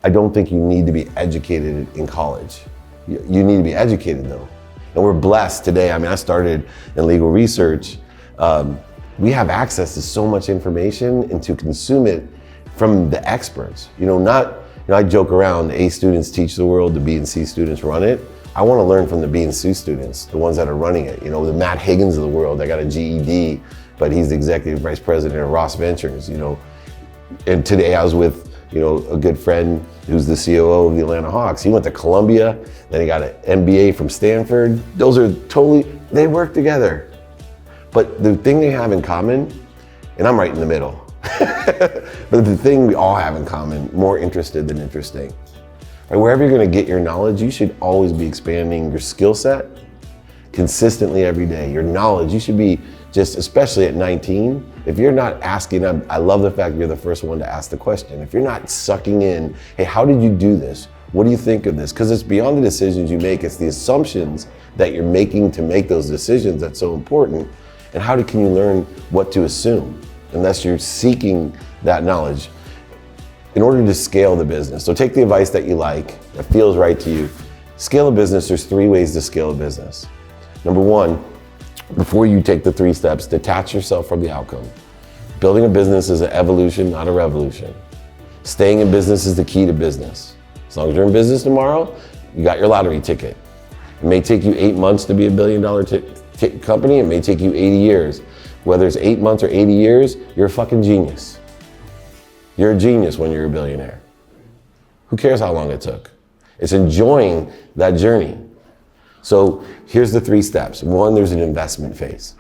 I don't think you need to be educated in college. You need to be educated though. And we're blessed today. I mean, I started in legal research. We have access to so much information and to consume it from the experts. I joke around, A students teach the world, the B and C students run it. I want to learn from the B and C students, the ones that are running it. The Matt Higgins of the world, that got a GED, but he's the executive vice president of Ross Ventures, And today I was with, a good friend who's the COO of the Atlanta Hawks. He went to Columbia, then he got an MBA from Stanford. Those are they work together. But the thing they have in common, and I'm right in the middle, but the thing we all have in common, more interested than interesting. Right, wherever you're gonna get your knowledge, you should always be expanding your skill set consistently every day. Your knowledge, you should be especially at 19, if you're not asking, I love the fact you're the first one to ask the question. If you're not sucking in, hey, how did you do this? What do you think of this? Because it's beyond the decisions you make, it's the assumptions that you're making to make those decisions that's so important. And how can you learn what to assume unless you're seeking that knowledge in order to scale the business? So take the advice that you like, that feels right to you. Scale a business, there's 3 ways to scale a business. Number 1, before you take the 3 steps, detach yourself from the outcome. Building a business is an evolution, not a revolution. Staying in business is the key to business. As long as you're in business tomorrow, you got your lottery ticket. It may take you 8 months to be a $1 billion company. It may take you 80 years. Whether it's 8 months or 80 years, you're a fucking genius. You're a genius when you're a billionaire. Who cares how long it took? It's enjoying that journey. So here's the 3 steps. 1, there's an investment phase.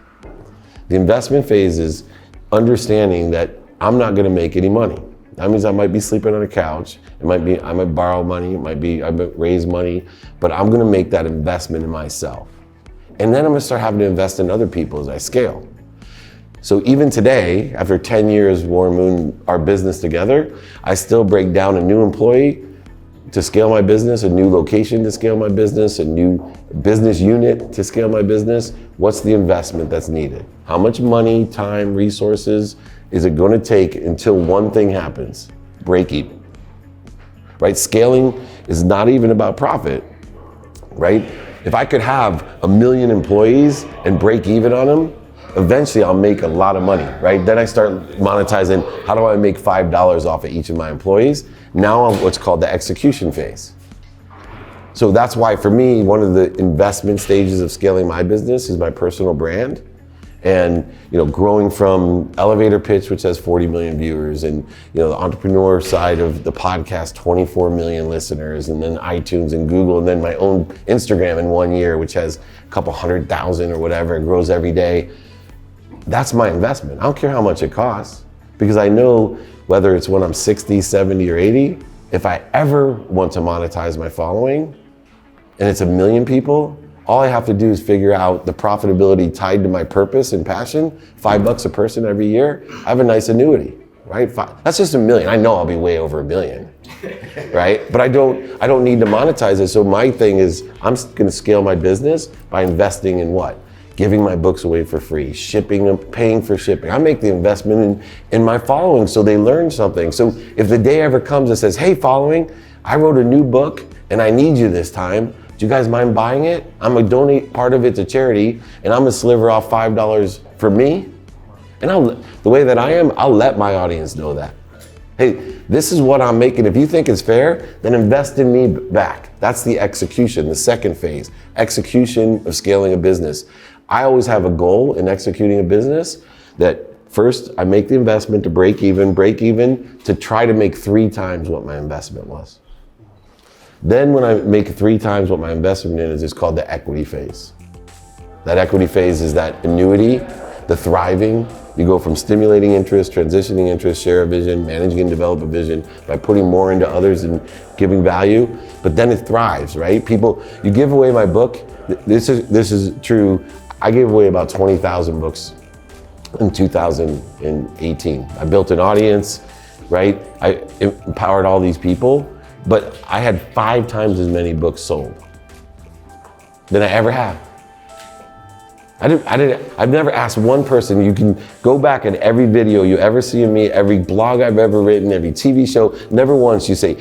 The investment phase is understanding that I'm not gonna make any money. That means I might be sleeping on a couch. I might borrow money. I might raise money, but I'm gonna make that investment in myself. And then I'm gonna start having to invest in other people as I scale. So even today, after 10 years, Warren Moon, our business together, I still break down a new employee to scale my business, a new location to scale my business, a new business unit to scale my business. What's the investment that's needed? How much money, time, resources is it going to take until one thing happens? Break even, right? Scaling is not even about profit, right? If I could have 1 million employees and break even on them, eventually I'll make a lot of money, right? Then I start monetizing, how do I make $5 off of each of my employees? Now I'm what's called the execution phase. So that's why for me, one of the investment stages of scaling my business is my personal brand. And growing from Elevator Pitch, which has 40 million viewers, and the entrepreneur side of the podcast, 24 million listeners, and then iTunes and Google, and then my own Instagram in 1 year, which has a couple 100,000 or whatever, and grows every day. That's my investment. I don't care how much it costs, because I know whether it's when I'm 60, 70, or 80, if I ever want to monetize my following, and it's 1 million people, all I have to do is figure out the profitability tied to my purpose and passion, $5 a person every year. I have a nice annuity, right? That's just 1 million. I know I'll be way over 1 billion, right? But I don't need to monetize it. So my thing is, I'm gonna scale my business by investing in what? Giving my books away for free, shipping them, paying for shipping. I make the investment in my following so they learn something. So if the day ever comes that says, hey, following, I wrote a new book and I need you this time, do you guys mind buying it? I'm gonna donate part of it to charity and I'm gonna sliver off $5 for me. And the way that I am, I'll let my audience know that. Hey, this is what I'm making. If you think it's fair, then invest in me back. That's the execution, the second phase, execution of scaling a business. I always have a goal in executing a business that first I make the investment to break even to try to make 3 times what my investment was. Then when I make 3 times what my investment is, it's called the equity phase. That equity phase is that annuity, the thriving. You go from stimulating interest, transitioning interest, share a vision, managing and develop a vision by putting more into others and giving value. But then it thrives, right? People, you give away my book. This is true. I gave away about 20,000 books in 2018. I built an audience, right? I empowered all these people, but I had 5 times as many books sold than I ever have. I've never asked one person. You can go back at every video you ever see of me, every blog I've ever written, every TV show, never once you say,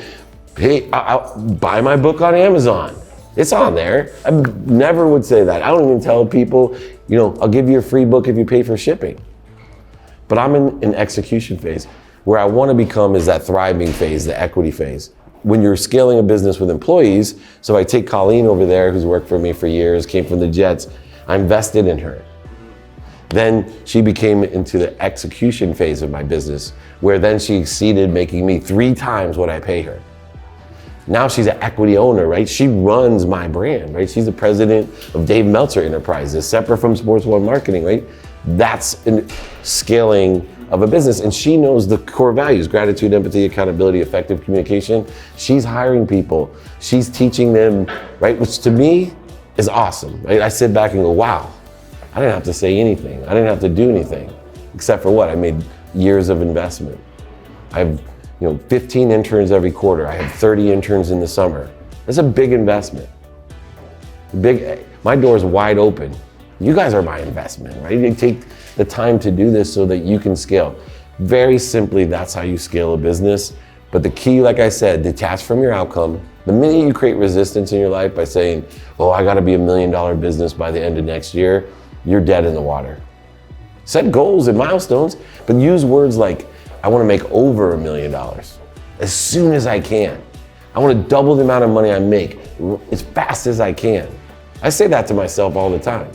Hey, I'll buy my book on Amazon. It's on there. I never would say that. I don't even tell people, I'll give you a free book if you pay for shipping. But I'm in an execution phase. Where I want to become is that thriving phase, the equity phase. When you're scaling a business with employees, so I take Colleen over there, who's worked for me for years, came from the Jets, I invested in her. Then she became into the execution phase of my business, where then she exceeded making me 3 times what I pay her. Now she's an equity owner, right? She runs my brand, right? She's the president of Dave Meltzer Enterprises, separate from Sports One Marketing, right? That's scaling of a business. And she knows the core values: gratitude, empathy, accountability, effective communication. She's hiring people. She's teaching them, right? Which to me is awesome, right? I sit back and go, wow, I didn't have to say anything. I didn't have to do anything except for what? I made years of investment. I have 15 interns every quarter. I have 30 interns in the summer. That's a big investment. My door is wide open. You guys are my investment, right? You take the time to do this so that you can scale. Very simply, that's how you scale a business. But the key, like I said, detach from your outcome. The minute you create resistance in your life by saying, oh, I gotta be $1 million business by the end of next year, you're dead in the water. Set goals and milestones, but use words like, I wanna make over $1 million as soon as I can. I wanna double the amount of money I make as fast as I can. I say that to myself all the time.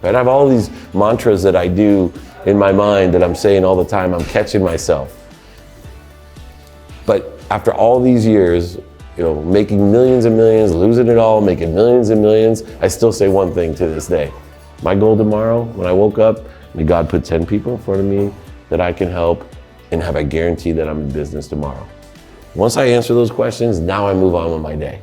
Right? I have all these mantras that I do in my mind that I'm saying all the time. I'm catching myself. But after all these years, making millions and millions, losing it all, making millions and millions, I still say one thing to this day. My goal tomorrow, when I woke up, may God put 10 people in front of me that I can help and have a guarantee that I'm in business tomorrow. Once I answer those questions, now I move on with my day.